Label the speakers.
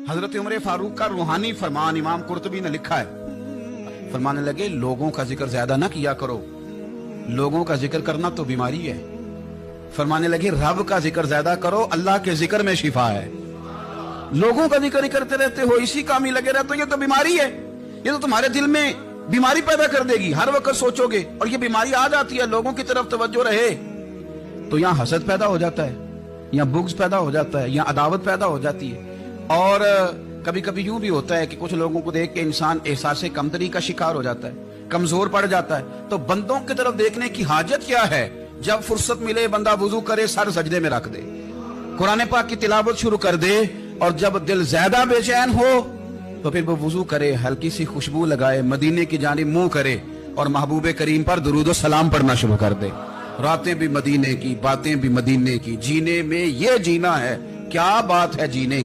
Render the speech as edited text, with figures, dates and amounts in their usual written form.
Speaker 1: हजरत उमर फारूक का रूहानी फरमान इमाम कुर्तुबी ने लिखा है। फरमाने लगे, लोगों का जिक्र ज्यादा ना किया करो, लोगों का जिक्र करना तो बीमारी है। फरमाने लगे, रब का जिक्र ज्यादा करो, अल्लाह के जिक्र में शिफा है। लोगों का जिक्र करते रहते हो, इसी काम ही लगे रहते हो, ये तो बीमारी है। ये तो तुम्हारे दिल में बीमारी पैदा कर देगी। हर वक्त सोचोगे और ये बीमारी आ जाती है, लोगों की तरफ तवज्जो रहे तो यहाँ हसद पैदा हो जाता है, यहाँ बुग़्ज़ पैदा हो जाता है, यहाँ अदावत पैदा हो जाती है। और कभी कभी यूं भी होता है कि कुछ लोगों को देख के इंसान एहसास कमतरी का शिकार हो जाता है, कमजोर पड़ जाता है। तो बंदों की तरफ देखने की हाजत क्या है? जब फुर्सत मिले बंदा वुजू करे, सर सजदे में रख दे, कुरान पाक की तिलावत शुरू कर दे, और जब दिल ज्यादा बेचैन हो तो फिर वो वुजू करे, हल्की सी खुशबू लगाए, मदीने की जानिब मुंह करे और महबूबे करीम पर दुरूद और सलाम पढ़ना शुरू कर दे। रातें भी मदीने की, बातें भी मदीने की, जीने में ये जीना है, क्या बात है जीने